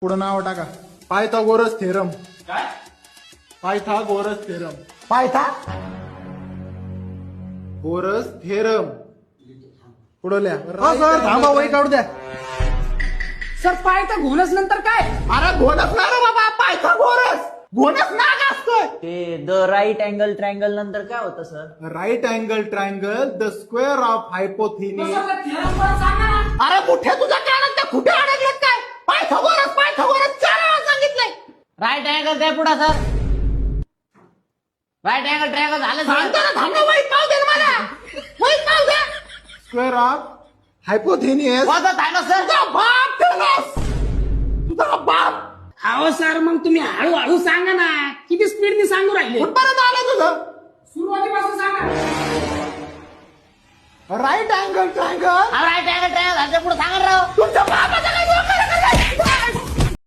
पुढं नाव टाका. Pythagoras theorem. काय? Pythagoras theorem. Pythagoras theorem. पुढं लिहा. सर थांबा, वही काढू द्या. सर पायथा घोणस नंतर काय? अरे घोणस नाही रे बाबा, पायथागोरस. घोणस नाग असतोय. ते द राईट अँगल ट्रायंगल नंतर काय होतं sir? Right angle triangle the square of hypotenuse. सांगा अरे कुठे तुझ्या कानात त्या कुठे अडकलेत काय? पायथागोरस पायथागोरस 4 वेळा सांगितलंय. राईट अँगल काय पुढे सर? राईट अँगल ट्रायंगल झालं सर. सांगतो ना, थांबा, वही पाव दे ना मला. वही पाव दे. Square of हायपोथिनिस. होतं थांबा सर. तुझा बाप टेलस. तुझा बाप. अहो सर मग तुम्ही हळूहळू सांगा ना, किती स्पीडने सांगू राहिले. कुठपर्यंत आलं तुझं? सुरुवातीपासून सांगा. Right angle triangle. Right angle triangle झालं पुढे सांगा राव. तुमच्या बापाचा